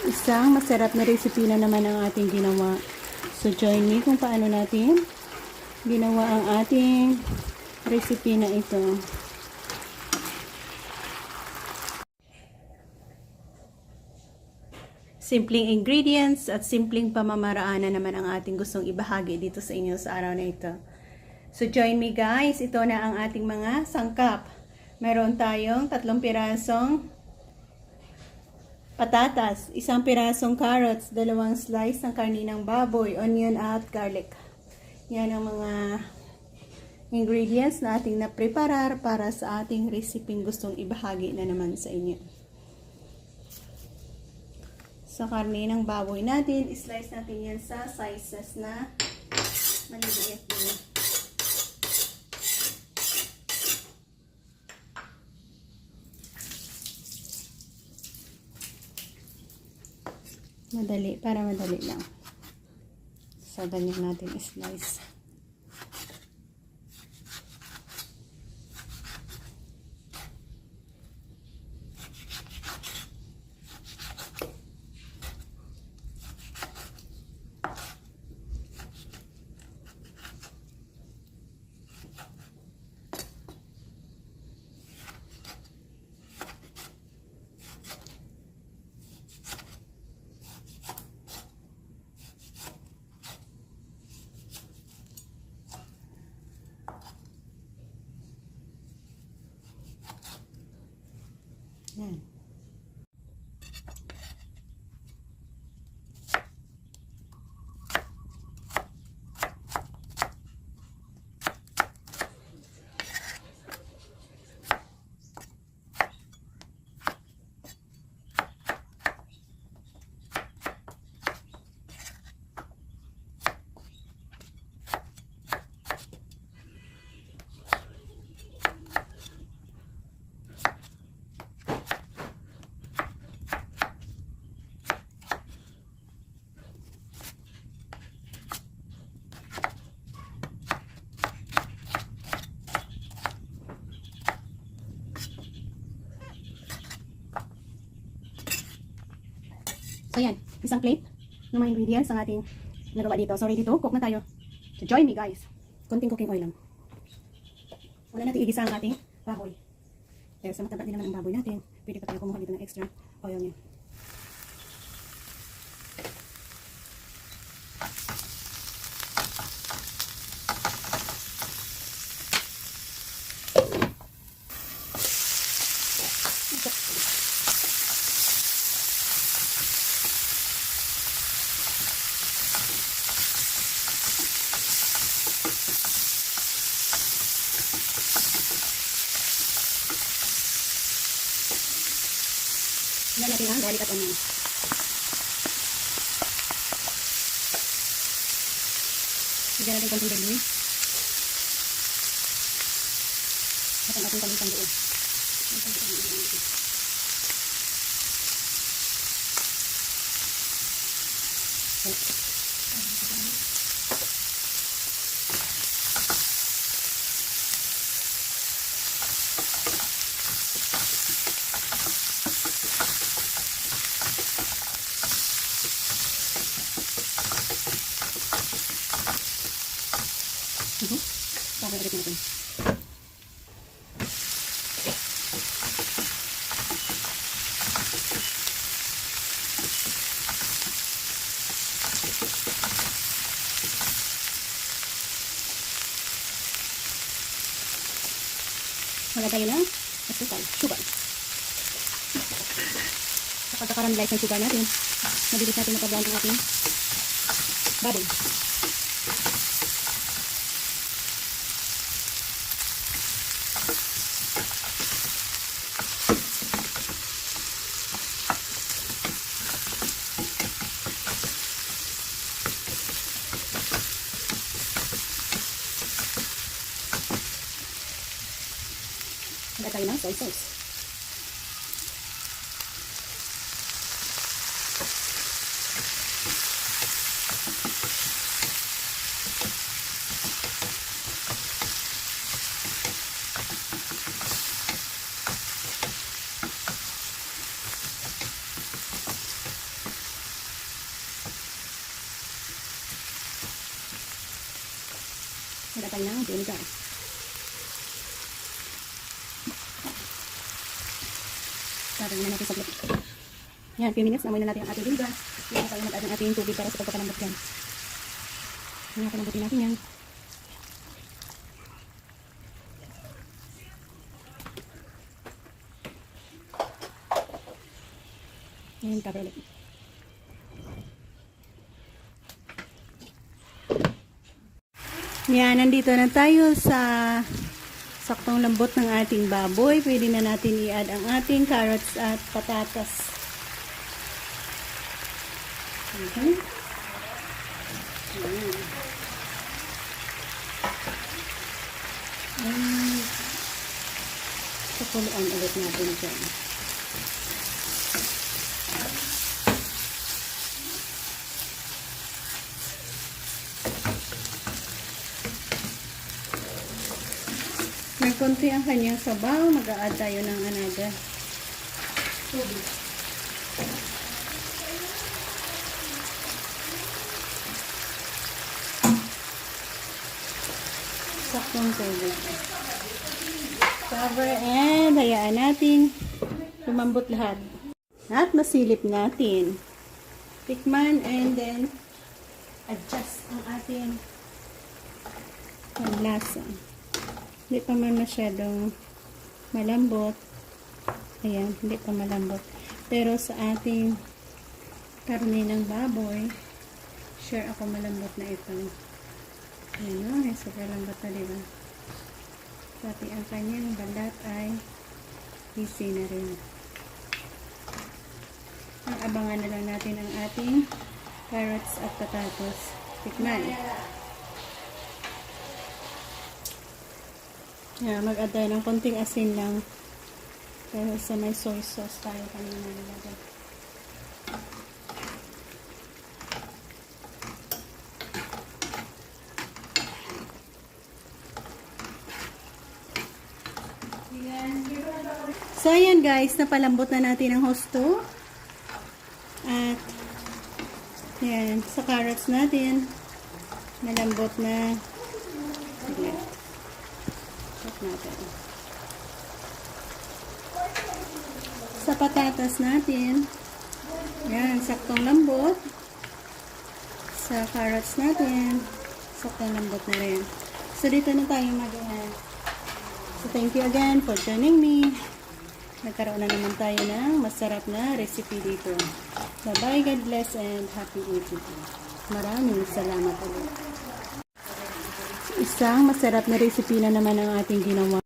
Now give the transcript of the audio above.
Isang masarap na recipe na naman ang ating ginawa. So join me kung paano natin ginawa ang ating recipe na ito. Simpleng ingredients at simpleng pamamaraan na naman ang ating gustong ibahagi dito sa inyo sa araw na ito. So join me guys, ito na ang ating mga sangkap. Meron tayong 3 pirasong patatas, 1 pirasong carrots, 2 slice ng karninang baboy, onion at garlic. Yan ang mga ingredients na ating napreparar para sa ating recipe gustong ibahagi na naman sa inyo. Sa karninang baboy natin, slice natin yan sa sizes na maliliit din. Madali, para madali lang. So, ganyan natin slice. Yan. So yan, isang plate ng mga ingredients ang ating nagawa dito. So ready to cook na tayo. So join me guys. Konting cooking oil lang. Wala natin igisa ang ating baboy. Dahil sa mataba din naman ang baboy natin, pwede pa tayo kumuha dito ng extra oil niya. Yan natin ang garlic at onion. Bigyan natin konting galing. At ang ating palitang doon. Tapos ulit natin. Wala tayo ng sugar. Sa pagkakaramlize ng sugar natin, mabilis natin mapabrown ang ating baboy. Wala tayo ng soy sauce. tayo ng vinegar. Sabi na natin saglit. Yan, few minutes. Namoy na natin ang ating vinegar. Yan tayo mag-add ng ating tubig para sa pagpapalambot yan. Yan, palambutin natin yan. Yan, cover ulit. Yan, nandito na tayo sa saktong lambot ng ating baboy. Pwede na natin i-add ang ating carrots at patatas. Okay. Yan. Pakuluan ulit natin dyan. May konti ang kanyang sabaw, mag-a-add tayo ng another tubig. Saktong tubig. Cover and hayaan natin lumambot lahat. At masilip natin. Tikman and then adjust ang ating panlasa. Hindi pa man masyadong malambot. Ayan, hindi pa malambot. Pero sa ating karne ng baboy, sure ako malambot na ito. Ayan o, super lambot na, diba? Pati ang kanyang balat ay easy na rin. Ang abangan na lang natin ang ating carrots at patatas. Tikman. Yeah, mag-add tayo ng konting asin lang. Pero sa may soy sauce tayo kanina nilagay. So, ayan guys, napalambot na natin ang husto. At, ayan, sa carrots natin, malambot na. Ayan. Natin. Sa patatas natin, yan, saktong lambot. Sa carrots natin, saktong lambot na rin. So, dito na tayo mag-ahan. So, thank you again for joining me. Nagkaroon na naman tayo ng masarap na recipe dito. Bye-bye, God bless, and happy eating. Maraming salamat ulit. Isang masarap na recipe na naman ang ating ginawa.